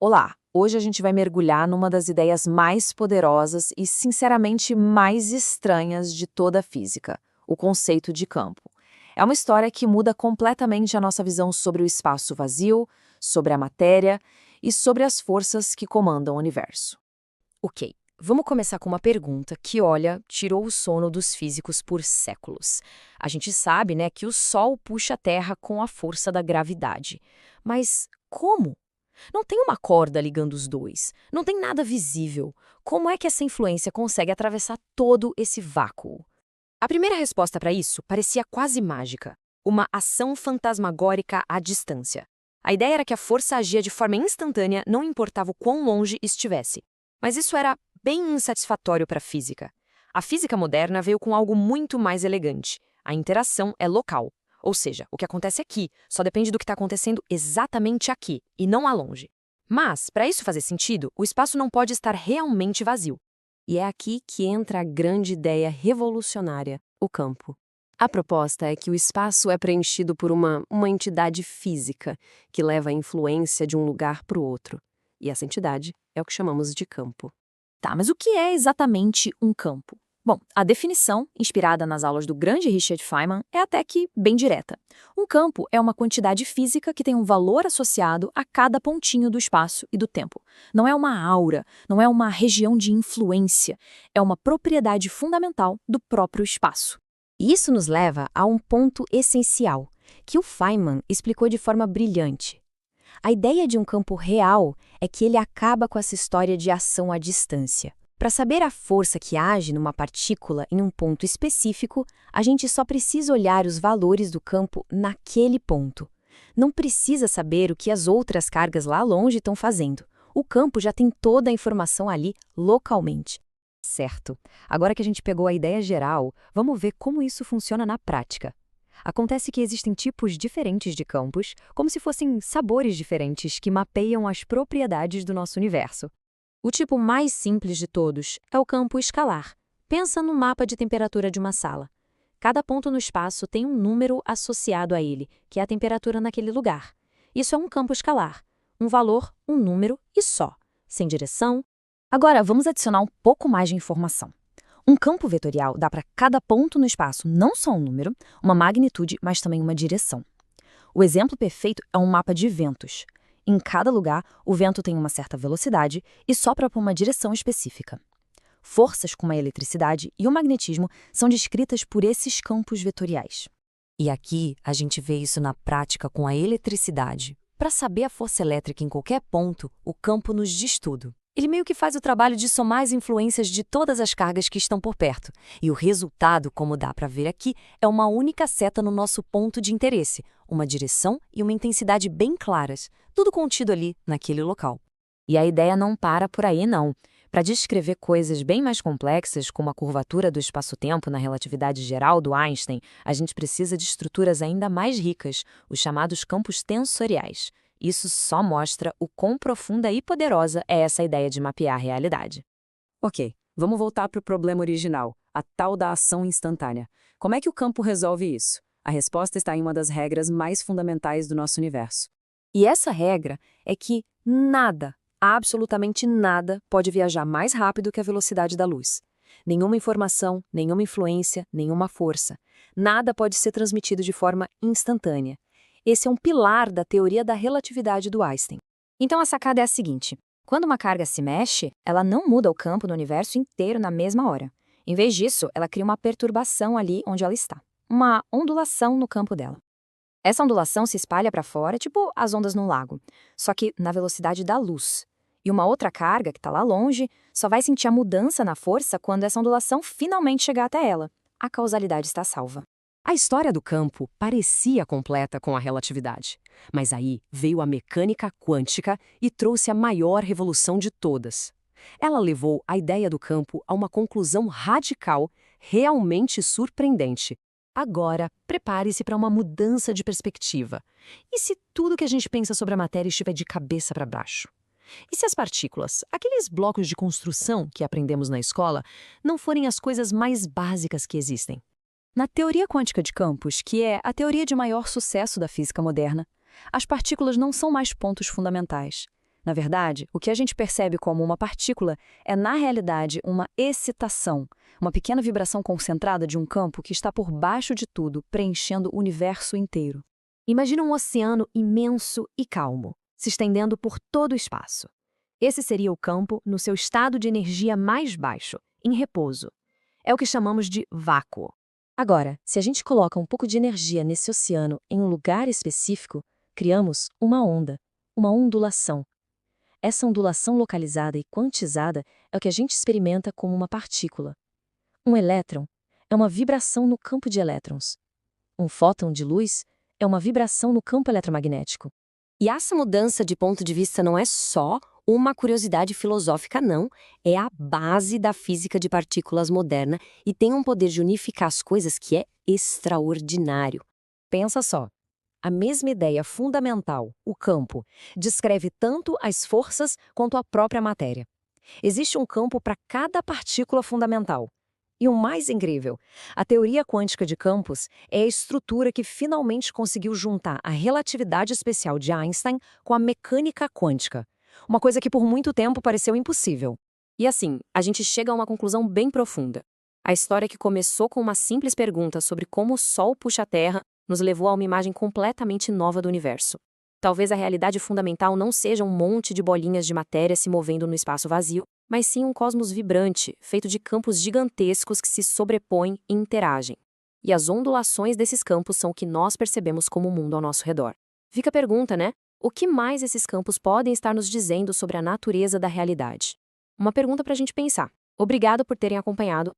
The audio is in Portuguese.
Olá! Hoje a gente vai mergulhar numa das ideias mais poderosas e, sinceramente, mais estranhas de toda a física, o conceito de campo. É uma história que muda completamente a nossa visão sobre o espaço vazio, sobre a matéria e sobre as forças que comandam o universo. Ok, vamos começar com uma pergunta que, olha, tirou o sono dos físicos por séculos. A gente sabe, né, que o Sol puxa a Terra com a força da gravidade. Mas como? Não tem uma corda ligando os dois, não tem nada visível. Como é que essa influência consegue atravessar todo esse vácuo? A primeira resposta para isso parecia quase mágica, uma ação fantasmagórica à distância. A ideia era que a força agia de forma instantânea, não importava o quão longe estivesse. Mas isso era bem insatisfatório para a física. A física moderna veio com algo muito mais elegante. A interação é local. Ou seja, o que acontece aqui só depende do que está acontecendo exatamente aqui, e não lá longe. Mas, para isso fazer sentido, o espaço não pode estar realmente vazio. E é aqui que entra a grande ideia revolucionária, o campo. A proposta é que o espaço é preenchido por uma entidade física que leva a influência de um lugar para o outro. E essa entidade é o que chamamos de campo. Tá, mas o que é exatamente um campo? Bom, a definição, inspirada nas aulas do grande Richard Feynman, é até que bem direta. Um campo é uma quantidade física que tem um valor associado a cada pontinho do espaço e do tempo. Não é uma aura, não é uma região de influência, é uma propriedade fundamental do próprio espaço. E isso nos leva a um ponto essencial, que o Feynman explicou de forma brilhante. A ideia de um campo real é que ele acaba com essa história de ação à distância. Para saber a força que age numa partícula em um ponto específico, a gente só precisa olhar os valores do campo naquele ponto. Não precisa saber o que as outras cargas lá longe estão fazendo. O campo já tem toda a informação ali localmente. Certo. Agora que a gente pegou a ideia geral, vamos ver como isso funciona na prática. Acontece que existem tipos diferentes de campos, como se fossem sabores diferentes que mapeiam as propriedades do nosso universo. O tipo mais simples de todos é o campo escalar. Pensa no mapa de temperatura de uma sala. Cada ponto no espaço tem um número associado a ele, que é a temperatura naquele lugar. Isso é um campo escalar. Um valor, um número e só. Sem direção. Agora, vamos adicionar um pouco mais de informação. Um campo vetorial dá para cada ponto no espaço não só um número, uma magnitude, mas também uma direção. O exemplo perfeito é um mapa de ventos. Em cada lugar, o vento tem uma certa velocidade e sopra para uma direção específica. Forças como a eletricidade e o magnetismo são descritas por esses campos vetoriais. E aqui a gente vê isso na prática com a eletricidade. Para saber a força elétrica em qualquer ponto, o campo nos diz tudo. Ele meio que faz o trabalho de somar as influências de todas as cargas que estão por perto. E o resultado, como dá para ver aqui, é uma única seta no nosso ponto de interesse, uma direção e uma intensidade bem claras, tudo contido ali, naquele local. E a ideia não para por aí, não. Para descrever coisas bem mais complexas, como a curvatura do espaço-tempo na relatividade geral do Einstein, a gente precisa de estruturas ainda mais ricas, os chamados campos tensoriais. Isso só mostra o quão profunda e poderosa é essa ideia de mapear a realidade. Ok, vamos voltar para o problema original, a tal da ação instantânea. Como é que o campo resolve isso? A resposta está em uma das regras mais fundamentais do nosso universo. E essa regra é que nada, absolutamente nada, pode viajar mais rápido que a velocidade da luz. Nenhuma informação, nenhuma influência, nenhuma força. Nada pode ser transmitido de forma instantânea. Esse é um pilar da teoria da relatividade do Einstein. Então a sacada é a seguinte: quando uma carga se mexe, ela não muda o campo no universo inteiro na mesma hora. Em vez disso, ela cria uma perturbação ali onde ela está, uma ondulação no campo dela. Essa ondulação se espalha para fora, tipo as ondas num lago, só que na velocidade da luz. E uma outra carga, que está lá longe, só vai sentir a mudança na força quando essa ondulação finalmente chegar até ela. A causalidade está salva. A história do campo parecia completa com a relatividade, mas aí veio a mecânica quântica e trouxe a maior revolução de todas. Ela levou a ideia do campo a uma conclusão radical, realmente surpreendente. Agora, prepare-se para uma mudança de perspectiva. E se tudo que a gente pensa sobre a matéria estiver de cabeça para baixo? E se as partículas, aqueles blocos de construção que aprendemos na escola, não forem as coisas mais básicas que existem? Na teoria quântica de campos, que é a teoria de maior sucesso da física moderna, as partículas não são mais pontos fundamentais. Na verdade, o que a gente percebe como uma partícula é, na realidade, uma excitação, uma pequena vibração concentrada de um campo que está por baixo de tudo, preenchendo o universo inteiro. Imagina um oceano imenso e calmo, se estendendo por todo o espaço. Esse seria o campo no seu estado de energia mais baixo, em repouso. É o que chamamos de vácuo. Agora, se a gente coloca um pouco de energia nesse oceano em um lugar específico, criamos uma onda, uma ondulação. Essa ondulação localizada e quantizada é o que a gente experimenta como uma partícula. Um elétron é uma vibração no campo de elétrons. Um fóton de luz é uma vibração no campo eletromagnético. E essa mudança de ponto de vista não é só uma curiosidade filosófica, não. É a base da física de partículas moderna e tem um poder de unificar as coisas que é extraordinário. Pensa só. A mesma ideia fundamental, o campo, descreve tanto as forças quanto a própria matéria. Existe um campo para cada partícula fundamental. E o mais incrível, a teoria quântica de campos é a estrutura que finalmente conseguiu juntar a relatividade especial de Einstein com a mecânica quântica. Uma coisa que por muito tempo pareceu impossível. E assim, a gente chega a uma conclusão bem profunda. A história que começou com uma simples pergunta sobre como o Sol puxa a Terra nos levou a uma imagem completamente nova do universo. Talvez a realidade fundamental não seja um monte de bolinhas de matéria se movendo no espaço vazio, mas sim um cosmos vibrante, feito de campos gigantescos que se sobrepõem e interagem. E as ondulações desses campos são o que nós percebemos como o mundo ao nosso redor. Fica a pergunta, né? O que mais esses campos podem estar nos dizendo sobre a natureza da realidade? Uma pergunta para a gente pensar. Obrigado por terem acompanhado